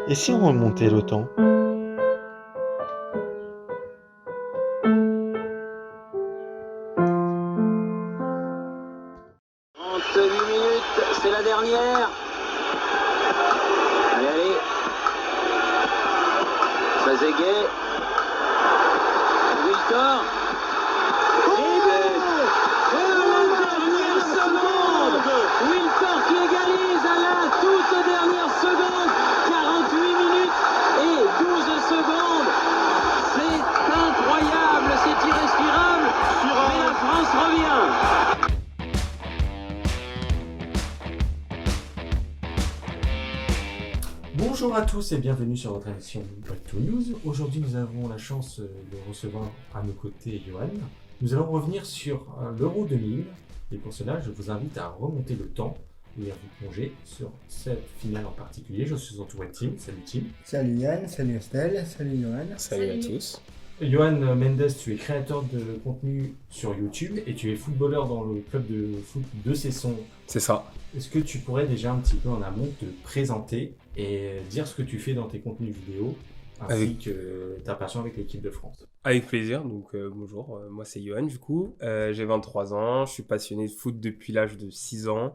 Et si on remontait le temps? Minutes, c'est la dernière. Allez, allez. Trezeguet. Wiltor. Et but. Et à la dernière seconde, Wiltor qui égalise à la toute dernière seconde. 48 minutes et 12 secondes. C'est incroyable, c'est irrespirable. Mais la France revient. Bonjour à tous et bienvenue sur votre émission Back to News. Aujourd'hui, nous avons la chance de recevoir à nos côtés Johan. Nous allons revenir sur l'Euro 2000 et pour cela, je vous invite à remonter le temps et à vous plonger sur cette finale en particulier. Je suis entouré de Tim. Salut Tim. Salut Yann, salut Estelle, salut Johan. Salut à tous. Johan Mendes, tu es créateur de contenu sur YouTube et tu es footballeur dans le club de foot de Cesson. C'est ça. Est-ce que tu pourrais déjà un petit peu en amont te présenter et dire ce que tu fais dans tes contenus vidéo ainsi que ta passion avec l'équipe de France? Avec plaisir. Donc bonjour, moi c'est Johan du coup. J'ai 23 ans, je suis passionné de foot depuis l'âge de 6 ans.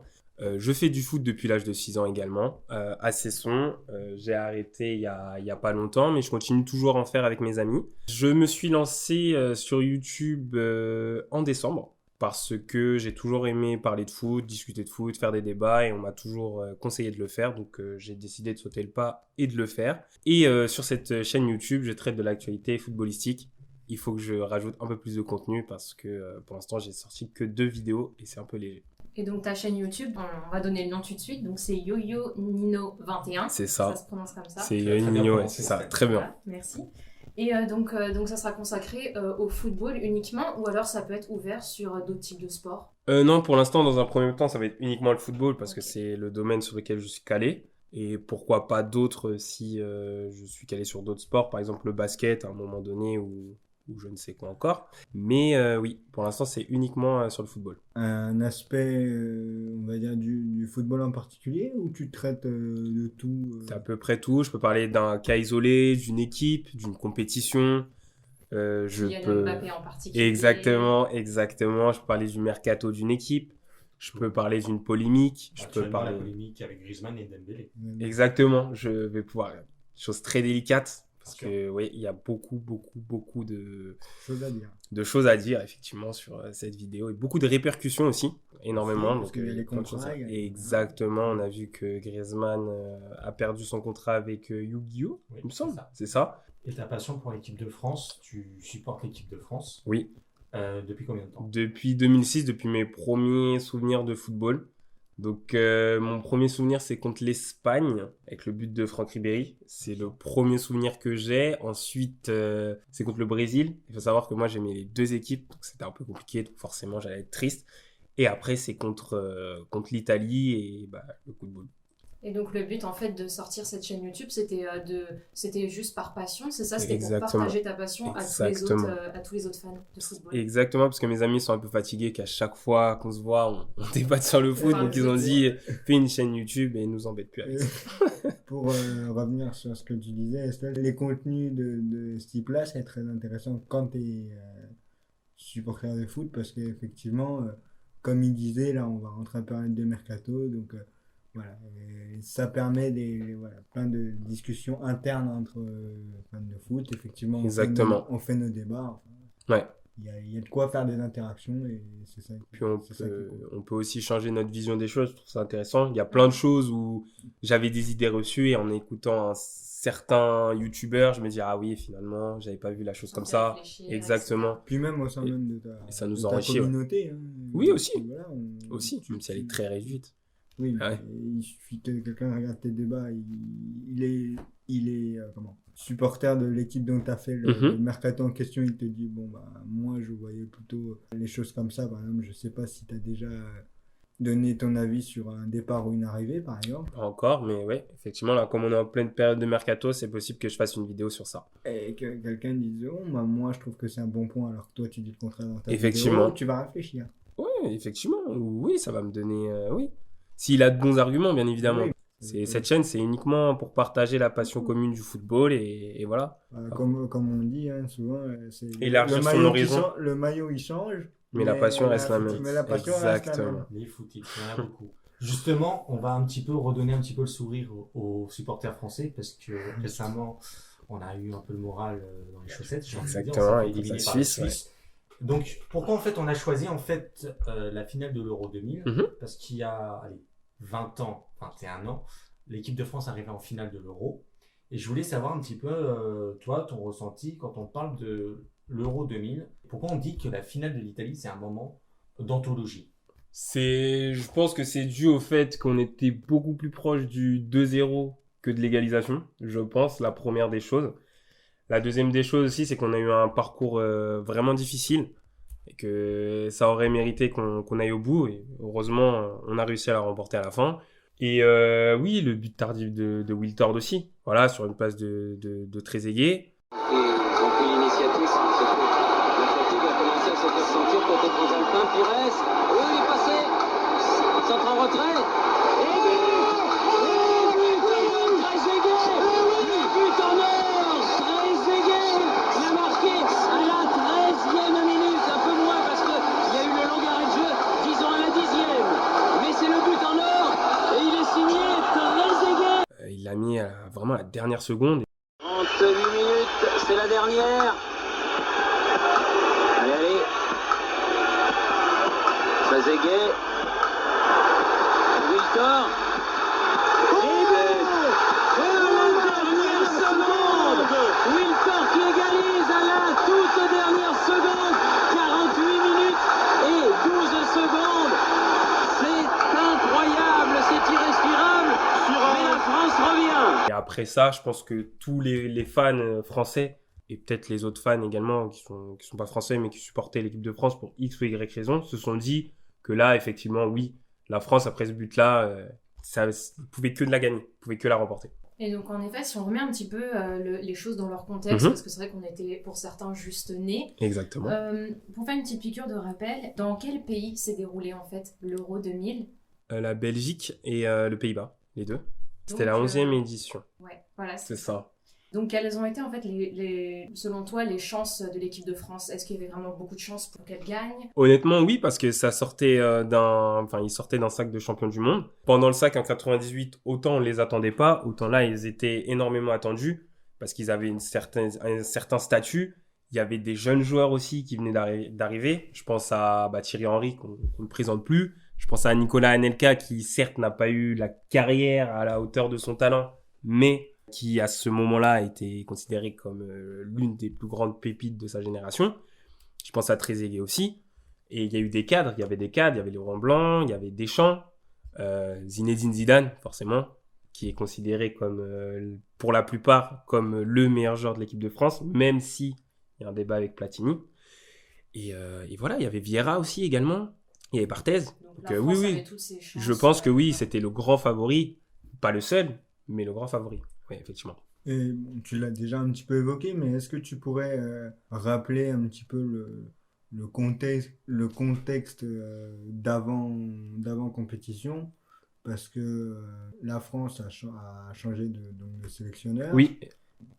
Je fais du foot depuis l'âge de 6 ans également. À Cesson, j'ai arrêté il y a pas longtemps, mais je continue toujours à en faire avec mes amis. Je me suis lancé sur YouTube en décembre parce que j'ai toujours aimé parler de foot, discuter de foot, faire des débats et on m'a toujours conseillé de le faire. Donc j'ai décidé de sauter le pas et de le faire. Et sur cette chaîne YouTube, je traite de l'actualité footballistique. Il faut que je rajoute un peu plus de contenu parce que pour l'instant, j'ai sorti que 2 vidéos et c'est un peu léger. Et donc ta chaîne YouTube, on va donner le nom tout de suite, donc c'est YoYo Nino 21. C'est ça. Ça se prononce comme ça. C'est Yoann Mignon, ouais, c'est ça, très bien. Voilà, merci. Et donc ça sera consacré au football uniquement, ou alors ça peut être ouvert sur d'autres types de sports? Non, pour l'instant, dans un premier temps, ça va être uniquement le football parce que c'est le domaine sur lequel je suis calé. Et pourquoi pas d'autres si je suis calé sur d'autres sports, par exemple le basket à un moment donné ou je ne sais quoi encore. Mais oui, pour l'instant, c'est uniquement sur le football. Un aspect, on va dire, du football en particulier ou tu traites de tout C'est à peu près tout. Je peux parler d'un cas isolé, d'une équipe, d'une compétition. Kylian Mbappé en particulier. Exactement. Je peux parler du mercato d'une équipe. Je peux parler d'une polémique. Je peux parler la polémique avec Griezmann et Dembélé. Exactement. Je vais pouvoir chose très délicate parce que oui, il y a beaucoup de choses à dire. Effectivement sur cette vidéo et beaucoup de répercussions aussi, énormément. Parce qu'il y a les contrats. Exactement. On a vu que Griezmann a perdu son contrat avec Yu-Gi-Oh, il me semble. C'est ça. Et ta passion pour l'équipe de France, tu supportes l'équipe de France? Oui. Depuis combien de temps? Depuis 2006, depuis mes premiers souvenirs de football. Donc mon premier souvenir c'est contre l'Espagne avec le but de Franck Ribéry. C'est le premier souvenir que j'ai. Ensuite c'est contre le Brésil. Il faut savoir que moi j'aimais les deux équipes, donc c'était un peu compliqué, donc forcément j'allais être triste. Et après c'est contre l'Italie et le coup de boule. Et donc le but en fait de sortir cette chaîne YouTube, c'était juste par passion, c'est ça? C'était pour Exactement. partager ta passion à tous les autres fans de football. Exactement, parce que mes amis sont un peu fatigués qu'à chaque fois qu'on se voit, on débatte sur le foot. Donc ils ont dit, fais une chaîne YouTube et ils nous embêtent plus avec ça. Pour revenir sur ce que tu disais, Estelle, les contenus de ce type-là, c'est très intéressant quand tu es supporter de foot parce qu'effectivement, comme il disait, là on va rentrer en période de mercato, donc voilà, et ça permet plein de discussions internes entre fans de foot. Effectivement, Exactement. On fait nos débats. Ouais. Il y a de quoi faire des interactions et c'est ça. Puis on peut aussi changer notre vision des choses. Je trouve ça intéressant. Il y a plein de choses où j'avais des idées reçues et en écoutant certains youtubeurs, je me dis ah oui, finalement, j'avais pas vu la chose comme ça. Exactement. Puis même au sein même de ça nous ta enrichit, communauté. Ouais. Hein, oui, aussi. Voilà, aussi, même si elle est très réduite. Oui, ouais. Il suffit que quelqu'un regarde tes débats, il est supporter de l'équipe dont tu as fait le mercato en question, il te dit moi je voyais plutôt les choses comme ça. Par exemple, je sais pas si tu as déjà donné ton avis sur un départ ou une arrivée par exemple. Pas encore, mais ouais, effectivement là, comme on est en pleine période de mercato, c'est possible que je fasse une vidéo sur ça. Et que quelqu'un dise moi je trouve que c'est un bon point alors que toi tu dis le contraire dans ta effectivement. vidéo, tu vas réfléchir. Oui, effectivement, oui, ça va me donner oui. S'il a de bons arguments, bien évidemment. Oui. Cette chaîne, c'est uniquement pour partager la passion commune du football et voilà. Comme on dit hein, souvent, c'est Élargir son horizon. Le maillot il change, Mais la passion reste la même. Mais la passion reste la Exactement. même. Les footix, il y en a beaucoup. Justement, on va un petit peu redonner un petit peu le sourire aux supporters français parce que récemment, on a eu un peu le moral dans les chaussettes. J'ai envie de dire, Exactement, on s'est fait et éliminer la par la Suisse, Donc, pourquoi en fait on a choisi en fait la finale de l'Euro 2000 Parce qu'il y a 20 ans, 21 ans, l'équipe de France arrivait en finale de l'Euro. Et je voulais savoir un petit peu, toi, ton ressenti quand on parle de l'Euro 2000. Pourquoi on dit que la finale de l'Italie, c'est un moment d'anthologie? Je pense que c'est dû au fait qu'on était beaucoup plus proche du 2-0 que de l'égalisation, je pense, la première des choses. La deuxième des choses aussi, c'est qu'on a eu un parcours vraiment difficile et que ça aurait mérité qu'on aille au bout. Et heureusement, on a réussi à la remporter à la fin. Et oui, le but tardif de Wiltord aussi, voilà, sur une passe de Trezeguet. Ils ont pris l'initiative, c'est que la fatigue a commencé à se faire sentir côté Transalpin. Pires, oui, il est passé, centre en retrait, et but de Trezeguet, le but en or, Trezeguet l'a marqué à la 13e minute, un peu moins parce qu'il y a eu le long arrêt de jeu, disons à la 10e, mais c'est le but en or, et il est signé Trezeguet. Il l'a mis vraiment à la dernière seconde. 38 minutes, c'est la dernière. Allez, allez. Trezeguet. Wiltord. Et but. Et à la dernière seconde, Wiltord qui égalise à la toute dernière seconde. 48 minutes et 12 secondes. C'est incroyable, c'est irrespirable. Mais la France revient. Et après ça, je pense que tous les fans français, et peut-être les autres fans également, qui sont pas français, mais qui supportaient l'équipe de France pour X ou Y raison, se sont dit que là, effectivement, oui, la France, après ce but-là, ça pouvait que de la gagner, pouvait que la remporter. Et donc, en effet, si on remet un petit peu les choses dans leur contexte, parce que c'est vrai qu'on était, pour certains, juste nés. Exactement. Pour faire une petite piqûre de rappel, dans quel pays s'est déroulé, en fait, l'Euro 2000 ? La Belgique et le Pays-Bas, les deux. C'était la 11e édition. Ouais, voilà. C'est ça. Donc, quelles ont été, en fait, selon toi, les chances de l'équipe de France ? Est-ce qu'il y avait vraiment beaucoup de chances pour qu'elle gagne ? Honnêtement, oui, parce que ça sortait ils sortaient d'un sac de champion du monde. Pendant le sac en 98, autant on les attendait pas, autant là, ils étaient énormément attendus parce qu'ils avaient un certain statut. Il y avait des jeunes joueurs aussi qui venaient d'arriver. Je pense à Thierry Henry, qu'on ne présente plus. Je pense à Nicolas Anelka, qui certes n'a pas eu la carrière à la hauteur de son talent, mais qui à ce moment-là a été considéré comme l'une des plus grandes pépites de sa génération. Je pense à Trezeguet aussi. Et il y a eu des cadres, il y avait Laurent Blanc, il y avait Deschamps, Zinedine Zidane, forcément, qui est considéré comme, pour la plupart, comme le meilleur joueur de l'équipe de France, même si il y a un débat avec Platini. Et voilà, il y avait Vieira aussi également, il y avait Barthez. Donc la France avait toutes ses chances. Je pense que oui, c'était le grand favori, pas le seul, mais le grand favori, oui, effectivement. Et tu l'as déjà un petit peu évoqué, mais est-ce que tu pourrais rappeler un petit peu le contexte d'avant compétition? Parce que la France a changé de sélectionneur. Oui.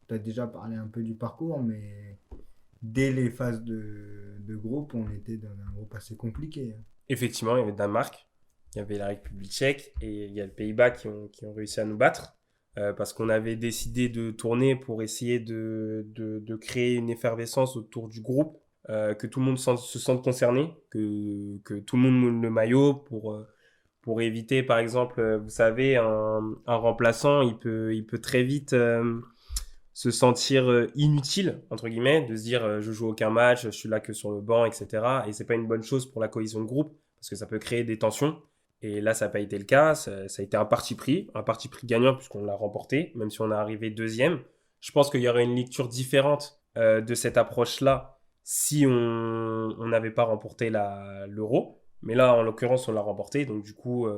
Tu as déjà parlé un peu du parcours, mais dès les phases de groupe, on était dans un groupe assez compliqué. Effectivement, il y avait le Danemark, il y avait la République tchèque et il y a le Pays-Bas qui ont réussi à nous battre. Parce qu'on avait décidé de tourner pour essayer de créer une effervescence autour du groupe, que tout le monde se sente concerné, que tout le monde moule le maillot pour éviter, par exemple, vous savez, un remplaçant, il peut très vite se sentir inutile, entre guillemets, de se dire je joue aucun match, je suis là que sur le banc, etc. Et c'est pas une bonne chose pour la cohésion de groupe, parce que ça peut créer des tensions. Et là, ça n'a pas été le cas. Ça a été un parti pris gagnant puisqu'on l'a remporté, même si on est arrivé deuxième. Je pense qu'il y aurait une lecture différente de cette approche-là si on n'avait pas remporté l'Euro. Mais là, en l'occurrence, on l'a remporté. Donc du coup...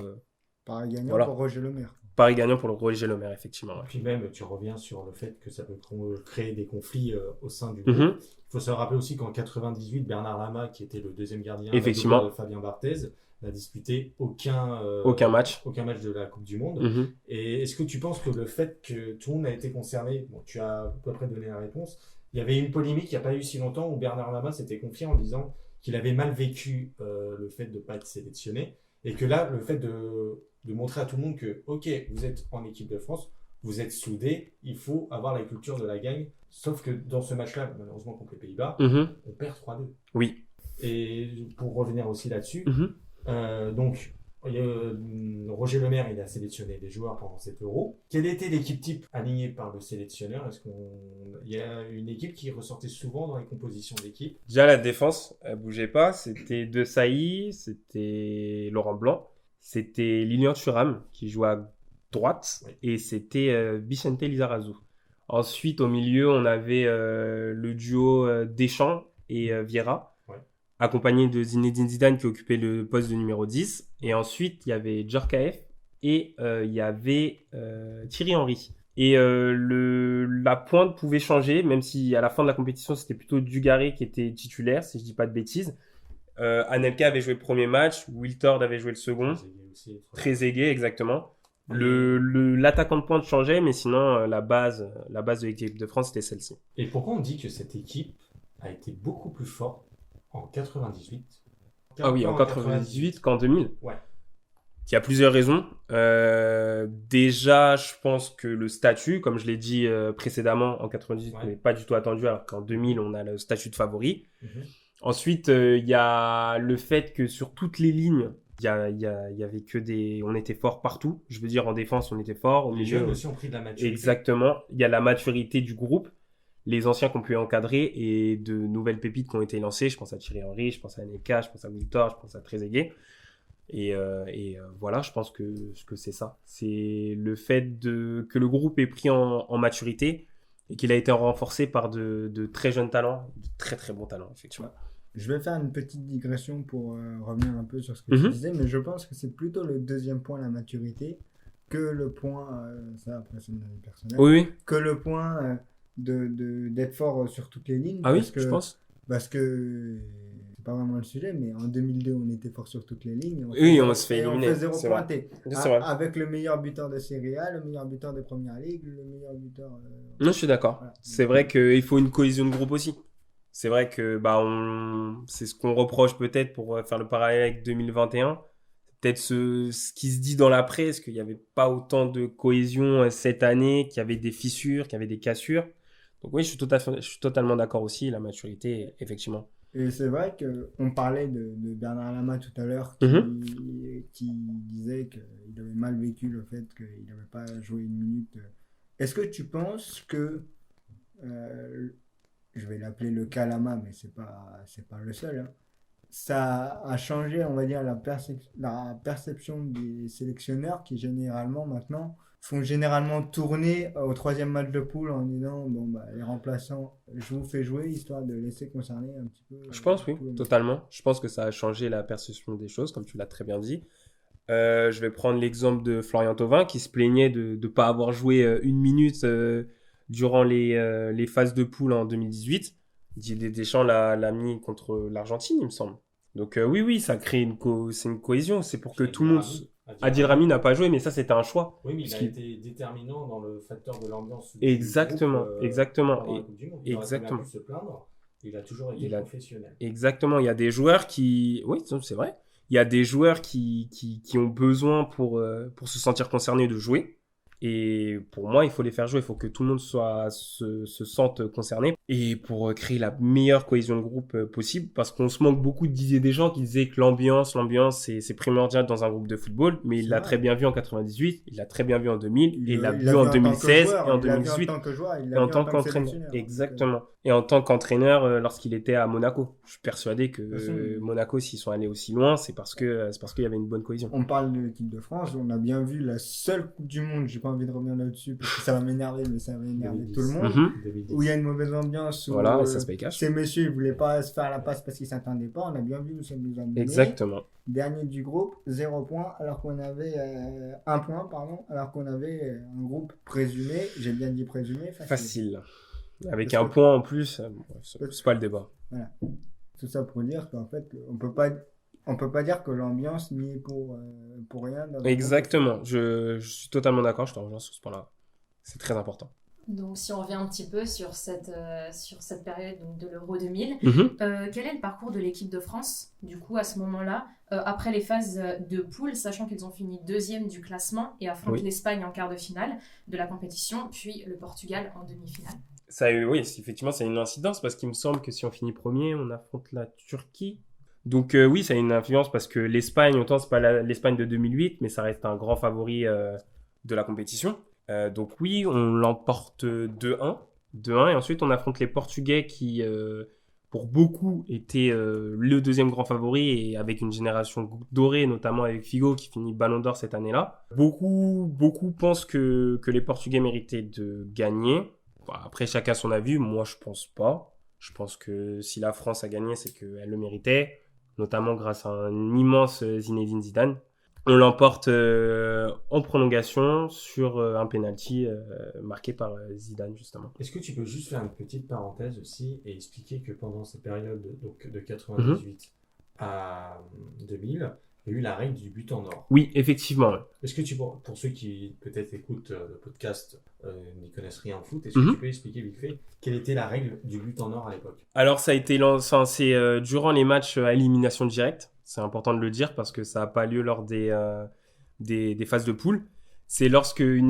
Paris gagnant voilà. pour Roger Lemaire. Paris gagnant pour le Roger Lemaire, effectivement. Ouais. Puis même, tu reviens sur le fait que ça peut créer des conflits au sein du groupe. Il faut se rappeler aussi qu'en 98, Bernard Lama, qui était le deuxième gardien effectivement, de Fabien Barthez, n'a disputé aucun match. aucun match de la Coupe du Monde. Mhm. Et est-ce que tu penses que le fait que tout le monde a été concerné, bon, tu as à peu près donné la réponse, il y avait une polémique il n'y a pas eu si longtemps où Bernard Lama s'était confié en disant qu'il avait mal vécu le fait de ne pas être sélectionné et que là, le fait de montrer à tout le monde que, ok, vous êtes en équipe de France, vous êtes soudés, il faut avoir la culture de la gagne. Sauf que dans ce match-là, malheureusement contre les Pays-Bas, Mhm. on perd 3-2. Oui. Et pour revenir aussi là-dessus, Mhm. donc Roger Lemaire, il a sélectionné des joueurs pendant cet Euro. Quelle était l'équipe type alignée par le sélectionneur? Est-ce qu'il y a une équipe qui ressortait souvent dans les compositions d'équipe? Déjà, la défense, elle bougeait pas. C'était De Sailly, c'était Laurent Blanc, c'était Lilian Thuram qui jouait à droite Oui. et c'était Vicente Lizarazu. Ensuite, au milieu, on avait le duo Deschamps et Vieira, Ouais. accompagné de Zinedine Zidane qui occupait le poste de numéro 10. Et ensuite, il y avait Djorkaeff et il y avait Thierry Henry. Et la pointe pouvait changer, même si à la fin de la compétition, c'était plutôt Dugarry qui était titulaire, si je dis pas de bêtises. Anelka avait joué le premier match, Wiltord avait joué le second. Trezeguet, exactement. L'attaquant de pointe changeait, mais sinon, la base de l'équipe de France, c'était celle-ci. Et pourquoi on dit que cette équipe a été beaucoup plus forte en 98? Ah oui, en 98 qu'en 2000. Ouais. Il y a plusieurs raisons. Déjà, je pense que le statut, comme je l'ai dit précédemment, en 98, on n'est pas du tout attendu, alors qu'en 2000, on a le statut de favori. Mhm. Ensuite, il y a le fait que sur toutes les lignes, il y avait que des... On était fort partout. Je veux dire, en défense, on était fort. Au Les milieu, jeunes aussi ont pris de la maturité. exactement. Il y a la maturité du groupe. Les anciens qui ont pu encadrer et de nouvelles pépites qui ont été lancées. Je pense à Thierry Henry, je pense à Anelka, je pense à Wiltord, je pense à Trezeguet. Et voilà, je pense que c'est ça. C'est le fait que le groupe est pris en maturité et qu'il a été renforcé par de très jeunes talents, de très très bons talents, effectivement. Je vais faire une petite digression pour revenir un peu sur ce que Mhm. tu disais, mais je pense que c'est plutôt le deuxième point, la maturité, que le point, ça après c'est mon avis personnel, Oui, oui. que le point d'être fort sur toutes les lignes. Ah oui, parce que, je pense. Parce que c'est pas vraiment le sujet, mais en 2002, on était fort sur toutes les lignes. Oui, on se fait et on éliminer, fait zéro c'est vrai. pointé. C'est vrai. Avec le meilleur buteur de Serie A, le meilleur buteur de Première Ligue, le meilleur buteur... Non, je suis d'accord. Voilà. C'est vrai qu'il faut une cohésion de groupe aussi. C'est vrai que c'est ce qu'on reproche peut-être pour faire le parallèle avec 2021. Peut-être ce qui se dit dans la presse, qu'il n'y avait pas autant de cohésion cette année, qu'il y avait des fissures, qu'il y avait des cassures. Donc oui, je suis totalement d'accord aussi, la maturité, effectivement. Et c'est vrai qu'on parlait de Bernard Lama tout à l'heure qui disait qu'il avait mal vécu le fait qu'il n'avait pas joué une minute. Est-ce que tu penses que, je vais l'appeler le cas Lama, mais c'est pas le seul, hein, ça a changé, on va dire, la perception des sélectionneurs qui généralement maintenant font généralement tourner au troisième match de poule en disant bon bah les remplaçants, je vous fais jouer histoire de laisser concerner un petit peu. Je pense, oui, totalement. Je pense que ça a changé la perception des choses, comme tu l'as très bien dit. Je vais prendre l'exemple de Florian Thauvin qui se plaignait de ne pas avoir joué une minute durant les phases de poule en 2018. Didier Deschamps l'a mis contre l'Argentine, il me semble. Donc oui, ça crée c'est une cohésion. C'est pour que tout le monde... Adil Rami n'a pas joué, mais ça, c'était un choix. Oui, mais il a été déterminant dans le facteur de l'ambiance. Exactement, exactement. Pendant la Coupe du Monde. Il aurait Exactement. pu se plaindre. Il a toujours été professionnel. Exactement. Il y a des joueurs qui... Oui, c'est vrai. Il y a des joueurs qui ont besoin pour se sentir concernés de jouer. Et pour moi, il faut les faire jouer. Il faut que tout le monde se sente concerné. Et pour créer la meilleure cohésion de groupe possible, parce qu'on se manque beaucoup d'idées des gens qui disaient que l'ambiance, c'est primordial dans un groupe de football. Mais il l'a très bien vu en 98, il l'a très bien vu en 2000, et il l'a vu en 2016 et en 2018. Et en tant qu'entraîneur. Exactement. Et en tant qu'entraîneur lorsqu'il était à Monaco. Je suis persuadé que Monaco, s'ils sont allés aussi loin, c'est parce qu'il y avait une bonne cohésion. On parle de l'équipe de France, on a bien vu la seule Coupe du Monde, j'ai pas envie de revenir là-dessus parce que ça va m'énerver, mais ça va énerver tout le monde, où il y a une mauvaise ambiance, où voilà, ça se paye cash. Ces messieurs ils voulaient pas se faire la passe parce qu'ils s'attendaient pas, on a bien vu où ça nous a mené. Exactement. Dernier du groupe, 0 point, alors qu'on avait 1 point, alors qu'on avait un groupe présumé, j'ai bien dit présumé, facile. Avec un point en plus, c'est pas le débat. Voilà. Tout ça pour dire qu'en fait, on peut pas on peut pas dire que l'ambiance n'y est pour rien. Dans un Exactement, je suis totalement d'accord, je te rejoins sur ce point-là. C'est très important. Donc, si on revient un petit peu sur cette période donc, de l'Euro 2000, quel est le parcours de l'équipe de France, du coup, à ce moment-là, après les phases de poule, sachant qu'ils ont fini 2e du classement et affrontent l'Espagne en quart de finale de la compétition, puis le Portugal en demi-finale. Oui, effectivement, ça a une incidence parce qu'il me semble que si on finit premier, on affronte la Turquie. Donc oui, ça a une influence parce que l'Espagne, autant c'est pas l'Espagne de 2008, mais ça reste un grand favori de la compétition. Donc oui, on l'emporte 2-1, et ensuite on affronte les Portugais qui, pour beaucoup, étaient le deuxième grand favori et avec une génération dorée, notamment avec Figo qui finit Ballon d'Or cette année-là. Beaucoup pensent que les Portugais méritaient de gagner. Bon, après, chacun son avis. Moi, je pense pas. Je pense que si la France a gagné, c'est qu'elle le méritait, notamment grâce à un immense Zinedine Zidane. On l'emporte en prolongation sur un penalty marqué par Zidane, justement. Est-ce que tu peux juste faire une petite parenthèse aussi et expliquer que pendant cette période donc, de 98 à 2000, il y a eu la règle du but en or. Oui, effectivement. Est-ce que pour ceux qui peut-être écoutent le podcast, n'y connaissent rien en foot, est-ce que tu peux expliquer vite fait quelle était la règle du but en or à l'époque? Alors ça a été lancé durant les matchs à élimination directe. C'est important de le dire parce que ça n'a pas lieu lors des phases de poule. C'est lorsque les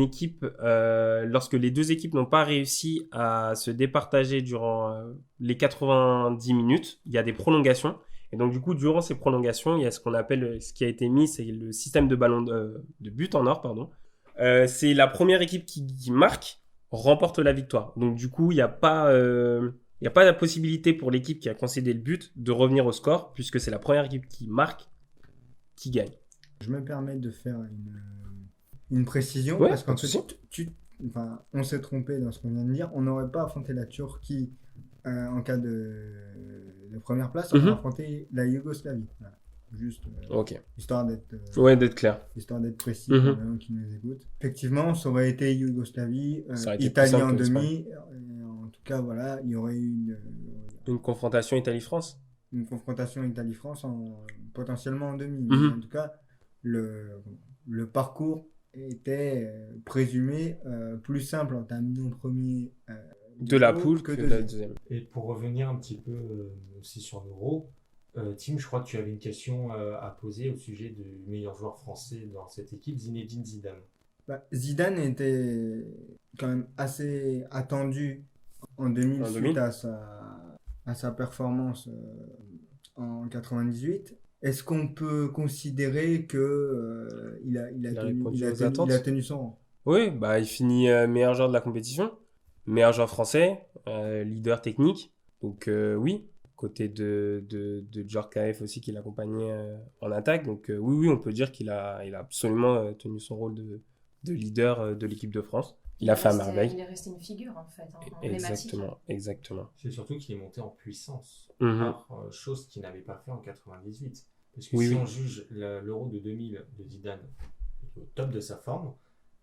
deux équipes n'ont pas réussi à se départager durant les 90 minutes, il y a des prolongations. Et donc, du coup, durant ces prolongations, il y a ce qui a été mis, c'est le système de but en or, pardon. C'est la première équipe qui marque, remporte la victoire. Donc, du coup, il n'y a pas la possibilité pour l'équipe qui a concédé le but de revenir au score, puisque c'est la première équipe qui marque, qui gagne. Je me permets de faire une précision, parce qu'en fait, on s'est trompé dans ce qu'on vient de dire. On n'aurait pas affronté la Turquie en cas de première place, on a affronté la Yougoslavie. Voilà. Juste histoire d'être clair. Histoire d'être précis pour les gens qui nous écoutent. Effectivement, ça aurait été Yougoslavie, Italie en demi. En tout cas, voilà, il y aurait eu une confrontation Italie-France. Une confrontation Italie-France potentiellement en demi. Mais en tout cas, le parcours était présumé plus simple en terminant premier de la poule que de la deuxième. Et pour revenir un petit peu aussi sur l'Euro, Tim, je crois que tu avais une question à poser au sujet du meilleur joueur français dans cette équipe, Zinedine Zidane. Zidane était quand même assez attendu en 2000 suite à sa performance en 98. Est-ce qu'on peut considérer que il a tenu son rang? Oui, il finit meilleur joueur de la compétition, meilleur joueur français, leader technique. Donc oui, côté de Djorkaeff aussi qui l'accompagnait en attaque. Donc oui, on peut dire qu'il a absolument tenu son rôle de leader de l'équipe de France. Il a fait à merveille. Il est resté une figure en fait, Exactement. C'est surtout qu'il est monté en puissance, chose qu'il n'avait pas fait en 98. Parce que on juge l'Euro de 2000 de Zidane au top de sa forme,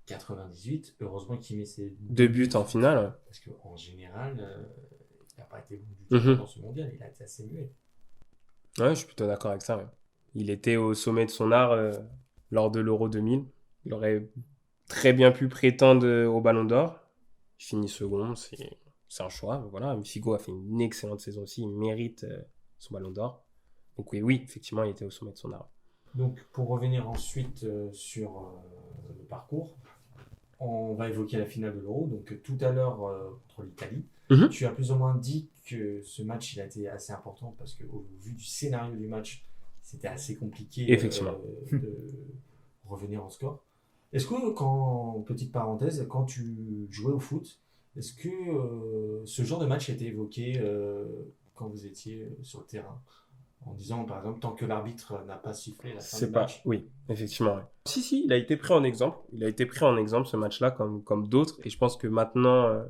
98, heureusement qu'il met ses 2 buts en finale. Parce qu'en général, il n'a pas été bon du tout dans ce mondial, il a été assez muet. Ouais, je suis plutôt d'accord avec ça. Ouais. Il était au sommet de son art lors de l'Euro 2000. Il aurait très bien pu prétendre au Ballon d'Or. Il finit second, c'est un choix. Voilà. Figo a fait une excellente saison aussi, il mérite son Ballon d'Or. Donc oui, effectivement, il était au sommet de son art. Donc pour revenir ensuite sur le parcours, on va évoquer la finale de l'Euro. Donc tout à l'heure contre l'Italie, tu as plus ou moins dit que ce match il a été assez important parce qu'au vu du scénario du match, c'était assez compliqué de revenir en score. Est-ce que, petite parenthèse, quand tu jouais au foot, est-ce que ce genre de match a été évoqué quand vous étiez sur le terrain? En disant, par exemple, tant que l'arbitre n'a pas sifflé la fin du match. Oui, effectivement. Ouais. Si, il a été pris en exemple. Il a été pris en exemple, ce match-là, comme d'autres. Et je pense que maintenant,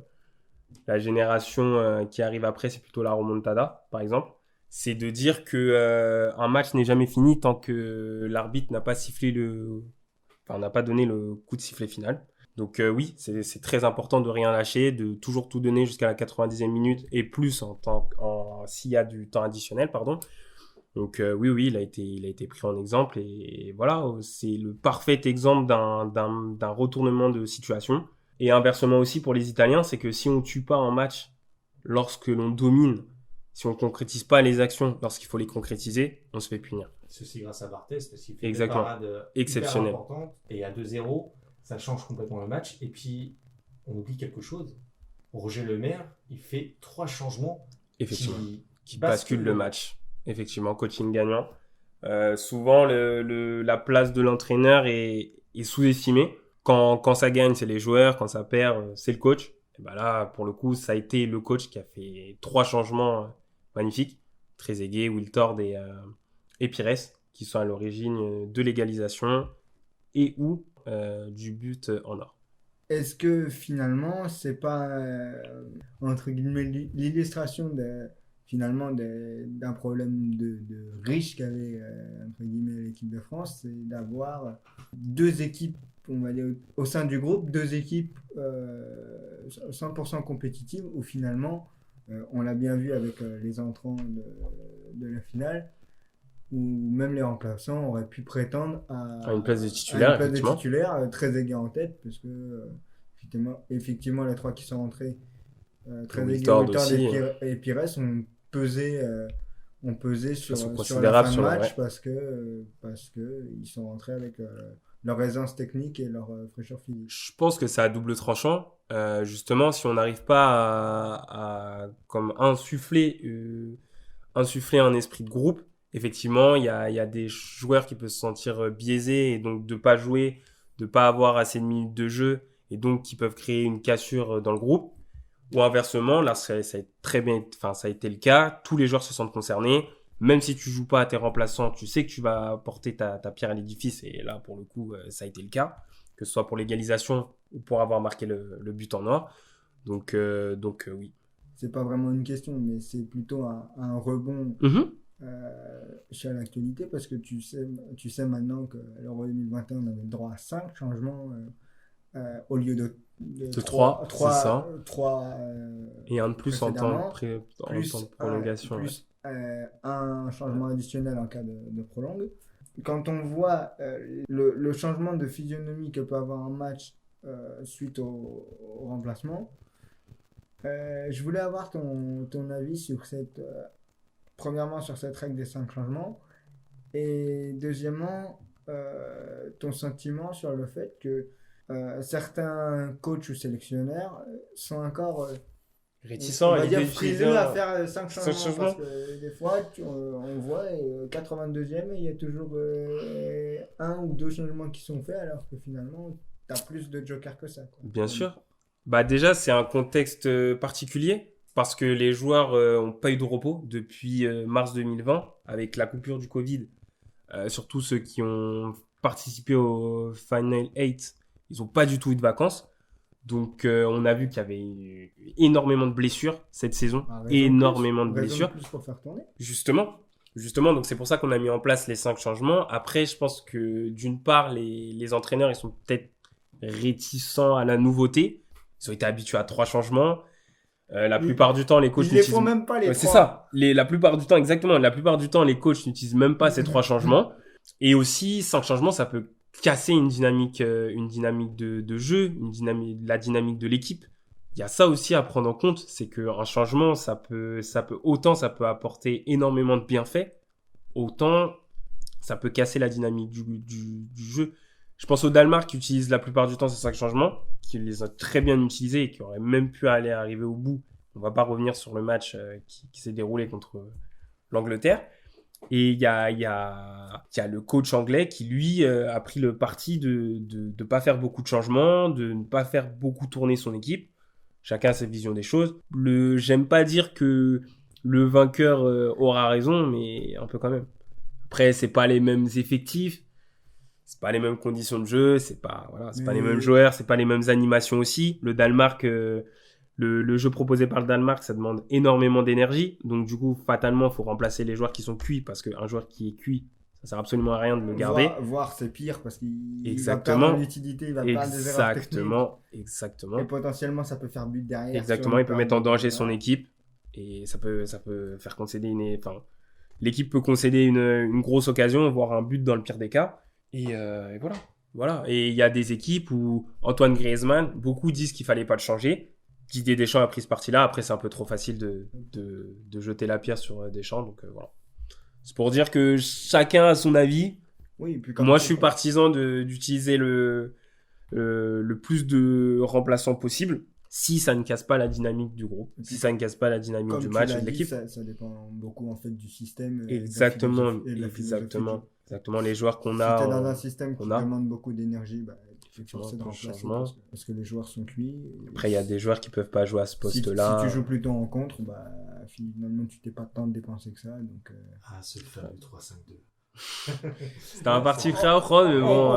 la génération qui arrive après, c'est plutôt la remontada, par exemple. C'est de dire qu'un match n'est jamais fini tant que l'arbitre n'a pas sifflé n'a pas donné le coup de sifflet final. Donc oui, c'est très important de rien lâcher, de toujours tout donner jusqu'à la 90e minute et plus s'il y a du temps additionnel, pardon. Donc oui, il a été pris en exemple et voilà, c'est le parfait exemple d'un retournement de situation. Et inversement aussi pour les Italiens, c'est que si on tue pas un match lorsque l'on domine, si on concrétise pas les actions lorsqu'il faut les concrétiser, on se fait punir. Ceci grâce à Barthez, parce qu'il fait Exactement. des parades Exceptionnelles. hyper importantes. Et à 2-0, ça change complètement le match. Et puis, on oublie quelque chose. Roger Lemaire, il fait 3 changements Effectivement. qui Bascule le match. Effectivement, coaching gagnant. Souvent, la place de l'entraîneur est sous-estimée. Quand ça gagne, c'est les joueurs. Quand ça perd, c'est le coach. Et ben là, pour le coup, ça a été le coach qui a fait 3 changements magnifiques. Trezeguet, Wiltord et Pires, qui sont à l'origine de l'égalisation et ou du but en or. Est-ce que finalement, c'est pas, entre guillemets, l'illustration d'un problème de riche qu'avait, entre guillemets, l'équipe de France, c'est d'avoir 2 équipes, on va dire, au sein du groupe, 2 équipes 100% compétitives, où finalement, on l'a bien vu avec les entrants de la finale, où même les remplaçants auraient pu prétendre à une place de titulaire, Trezeguet en tête, parce que effectivement les 3 qui sont rentrés, Trezeguet, Wiltord et Pires ont pesé sur la considérable fin de sur le match, parce que ils sont rentrés avec leur aisance technique et leur fraîcheur physique. Je pense que c'est à double tranchant. Justement, si on n'arrive pas à comme insuffler un esprit de groupe, effectivement, il y a des joueurs qui peuvent se sentir biaisés et donc de pas jouer, de pas avoir assez de minutes de jeu et donc qui peuvent créer une cassure dans le groupe. Ou inversement, là, ça a été le cas. Tous les joueurs se sentent concernés. Même si tu joues pas à tes remplaçants, tu sais que tu vas apporter ta pierre à l'édifice. Et là, pour le coup, ça a été le cas. Que ce soit pour l'égalisation ou pour avoir marqué le but en or. Donc oui. C'est pas vraiment une question, mais c'est plutôt un rebond sur l'actualité, parce que tu sais maintenant que l'Euro 2021, on avait le droit à 5 changements au lieu de 3, c'est ça. 3 et un de plus en temps de prolongation. Plus un changement additionnel en cas de prolongue. Quand on voit le changement de physionomie que peut avoir un match suite au remplacement, je voulais avoir ton avis sur premièrement sur cette règle des 5 changements, et deuxièmement ton sentiment sur le fait que certains coachs ou sélectionneurs sont encore réticents à dire frileux à faire 5 changements, parce que des fois on voit 82e, il y a toujours 1 ou 2 changements qui sont faits, alors que finalement tu as plus de jokers que ça, quoi. Bien sûr. Bah déjà, c'est un contexte particulier parce que les joueurs n'ont pas eu de repos depuis mars 2020 avec la coupure du Covid. Surtout ceux qui ont participé au Final 8, ils n'ont pas du tout eu de vacances. Donc on a vu qu'il y avait énormément de blessures cette saison. Énormément de blessures. Plus pour faire tourner. Justement, donc c'est pour ça qu'on a mis en place les 5 changements. Après, je pense que d'une part, les entraîneurs, ils sont peut-être réticents à la nouveauté. Ils ont été habitués à 3 changements. La plupart du temps, les coachs n'utilisent... Ils ne font même pas les 3. C'est ça. La plupart du temps, exactement. La plupart du temps, les coachs n'utilisent même pas ces 3 changements. Et aussi, 5 changements, ça peut casser une dynamique de jeu, la dynamique de l'équipe. Il y a ça aussi à prendre en compte. C'est qu'un changement, ça peut apporter énormément de bienfaits. Autant, ça peut casser la dynamique du jeu. Je pense au Danemark qui utilise la plupart du temps ces 5 changements, qui les a très bien utilisés et qui auraient même pu arriver au bout. On ne va pas revenir sur le match qui s'est déroulé contre l'Angleterre. Et il y a le coach anglais qui, lui, a pris le parti de ne pas faire beaucoup de changements, de ne pas faire beaucoup tourner son équipe. Chacun a sa vision des choses. J'aime pas dire que le vainqueur aura raison, mais un peu quand même. Après, c'est pas les mêmes effectifs. C'est pas les mêmes conditions de jeu, c'est pas les mêmes joueurs, c'est pas les mêmes animations aussi. Le Danemark, le jeu proposé par le Danemark, ça demande énormément d'énergie. Donc du coup, fatalement, il faut remplacer les joueurs qui sont cuits, parce qu'un joueur qui est cuit, ça sert absolument à rien de le garder. Voire c'est pire, parce qu'il va perdre l'utilité, il va perdre des erreurs techniques. Exactement. Et potentiellement, ça peut faire but derrière. Exactement, il peut mettre en danger son équipe et ça peut faire concéder l'équipe peut concéder une grosse occasion, voire un but dans le pire des cas. Et voilà. Voilà. Et il y a des équipes où Antoine Griezmann, beaucoup disent qu'il fallait pas le changer. Didier Deschamps a pris ce parti-là. Après, c'est un peu trop facile de jeter la pierre sur Deschamps. Donc voilà. C'est pour dire que chacun a son avis. Oui, et puis Moi, je suis partisan d'utiliser le plus de remplaçants possible si ça ne casse pas la dynamique du groupe, si ça ne casse pas la dynamique du match et de l'équipe. Ça dépend beaucoup en fait du système. Exactement, et de la philosophie. exactement. Les joueurs qu'on Si a. tu es dans un système qui demande beaucoup d'énergie, tu es forcé de remplacer changement. parce que les joueurs sont cuits. Après, il y a des joueurs qui peuvent pas jouer à ce poste-là. Si tu joues plutôt en contre, finalement, tu t'es pas tant dépensé que ça. Donc, c'est le fameux 3-5-2. C'était un parti très après, mais bon,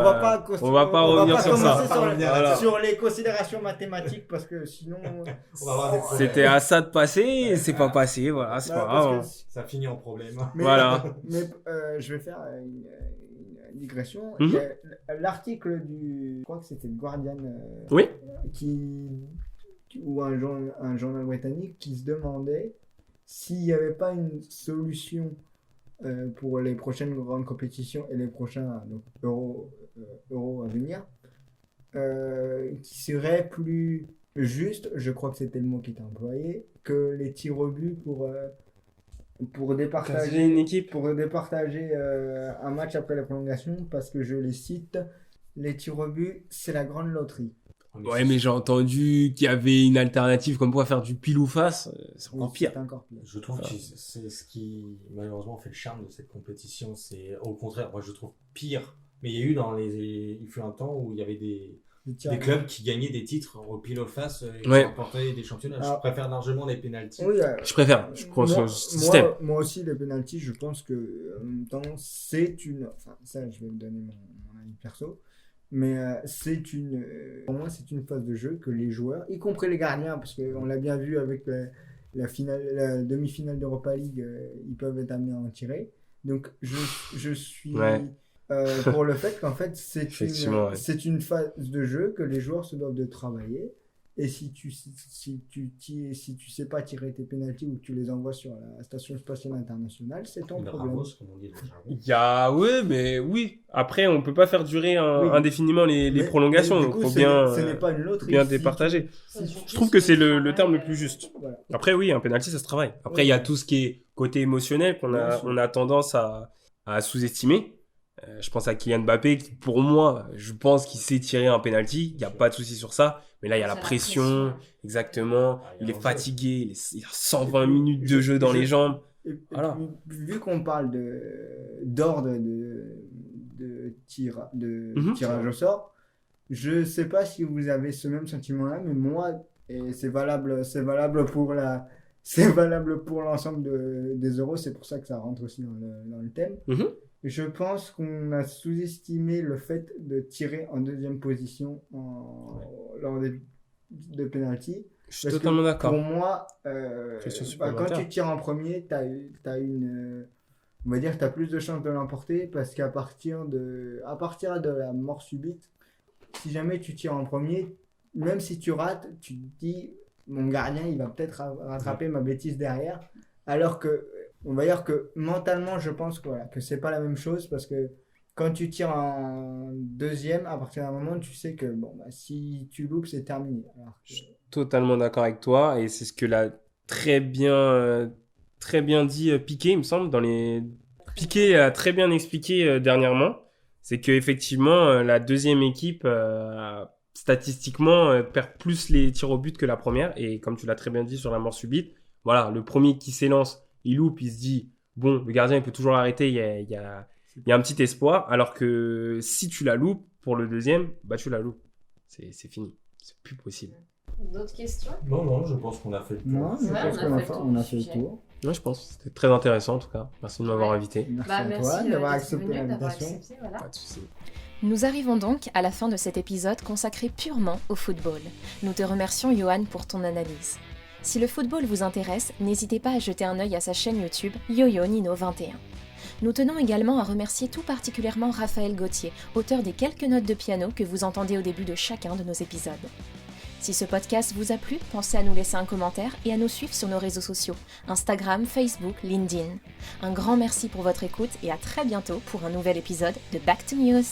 on va pas revenir sur ça. Sur les considérations mathématiques, parce que sinon, on va avoir des problèmes. C'était à ça de passer, et c'est pas passé, voilà, c'est pas grave. Ça finit en problème. Voilà. Mais je vais faire une digression. Mhm. Il y a l'article je crois que c'était le Guardian, Oui. ou un journal britannique qui se demandait s'il n'y avait pas une solution pour les prochaines grandes compétitions et les prochains euros à venir, qui serait plus juste, je crois que c'était le mot qui était employé, que les tirs au but pour départager une équipe. Pour départager un match après la prolongation, parce que je les cite, les tirs au but, c'est la grande loterie. Ouais, mais j'ai entendu qu'il y avait une alternative comme pour faire du pile ou face, c'est encore pire. C'est encore pire. Je trouve que c'est ce qui malheureusement fait le charme de cette compétition, c'est au contraire, moi je trouve pire. Mais il y a eu il fut un temps où il y avait des clubs qui gagnaient des titres au pile ou face et qui remportaient des championnats. Je préfère largement les pénaltys. Oui, je prends ce système. Moi aussi, les pénaltys, je pense que en même temps, enfin, ça, je vais me donner mon avis perso. Mais pour moi, c'est une phase de jeu que les joueurs, y compris les gardiens, parce qu'on l'a bien vu avec la demi-finale d'Europa League, ils peuvent être amenés à en tirer. Donc, je suis pour le fait qu'en fait, c'est une phase de jeu que les joueurs se doivent de travailler. Et si tu sais pas tirer tes pénaltys ou que tu les envoies sur la station spatiale internationale, c'est ton problème. Oui. Après, on peut pas faire durer indéfiniment les prolongations. Mais du coup, donc, faut bien, ce n'est pas une loterie. Bien départager. Je trouve que c'est le terme le plus juste. Voilà. Après, oui, un penalty, ça se travaille. Après, il y a tout ce qui est côté émotionnel qu'on a tendance à sous-estimer. Je pense à Kylian Mbappé qui, pour moi, je pense qu'il sait tirer un penalty. Il n'y a pas de souci sur ça. Mais là, il y a la pression. Exactement. Il est fatigué. Il a 120 minutes de jeu dans les jambes. Voilà. Vu qu'on parle d'ordre de tirage au sort, je sais pas si vous avez ce même sentiment-là, mais moi, et c'est valable pour l'ensemble des euros. C'est pour ça que ça rentre aussi dans le thème. Mm-hmm. Je pense qu'on a sous-estimé le fait de tirer en deuxième position lors de penalty. Je suis totalement d'accord. Pour moi, quand tu tires en premier, on va dire que tu as plus de chances de l'emporter, parce qu'à partir de la mort subite, si jamais tu tires en premier, même si tu rates, tu te dis, mon gardien, il va peut-être rattraper ma bêtise derrière. Alors que on va dire que mentalement, je pense que c'est pas la même chose, parce que quand tu tires en deuxième, à partir d'un moment, tu sais que si tu loupes, c'est terminé. Je suis totalement d'accord avec toi, et c'est ce que l'a très bien dit Piqué, il me semble. Piqué a très bien expliqué dernièrement, c'est qu'effectivement, la deuxième équipe, statistiquement, perd plus les tirs au but que la première, et comme tu l'as très bien dit sur la mort subite, voilà, le premier qui s'élance, il loupe, il se dit, bon, le gardien, il peut toujours l'arrêter, il y a un petit espoir, alors que si tu la loupes, pour le deuxième, tu la loupes. C'est fini. C'est plus possible. D'autres questions ? Non, je pense qu'on a fait le tour. Non, je pense qu'on a fait le tour. Ouais, je pense. C'était très intéressant, en tout cas. Merci de m'avoir invité. Merci à toi d'avoir accepté l'invitation. Voilà. Pas de souci. Nous arrivons donc à la fin de cet épisode consacré purement au football. Nous te remercions, Johan, pour ton analyse. Si le football vous intéresse, n'hésitez pas à jeter un œil à sa chaîne YouTube YoYo Nino 21. Nous tenons également à remercier tout particulièrement Raphaël Gauthier, auteur des quelques notes de piano que vous entendez au début de chacun de nos épisodes. Si ce podcast vous a plu, pensez à nous laisser un commentaire et à nous suivre sur nos réseaux sociaux, Instagram, Facebook, LinkedIn. Un grand merci pour votre écoute et à très bientôt pour un nouvel épisode de Back to News.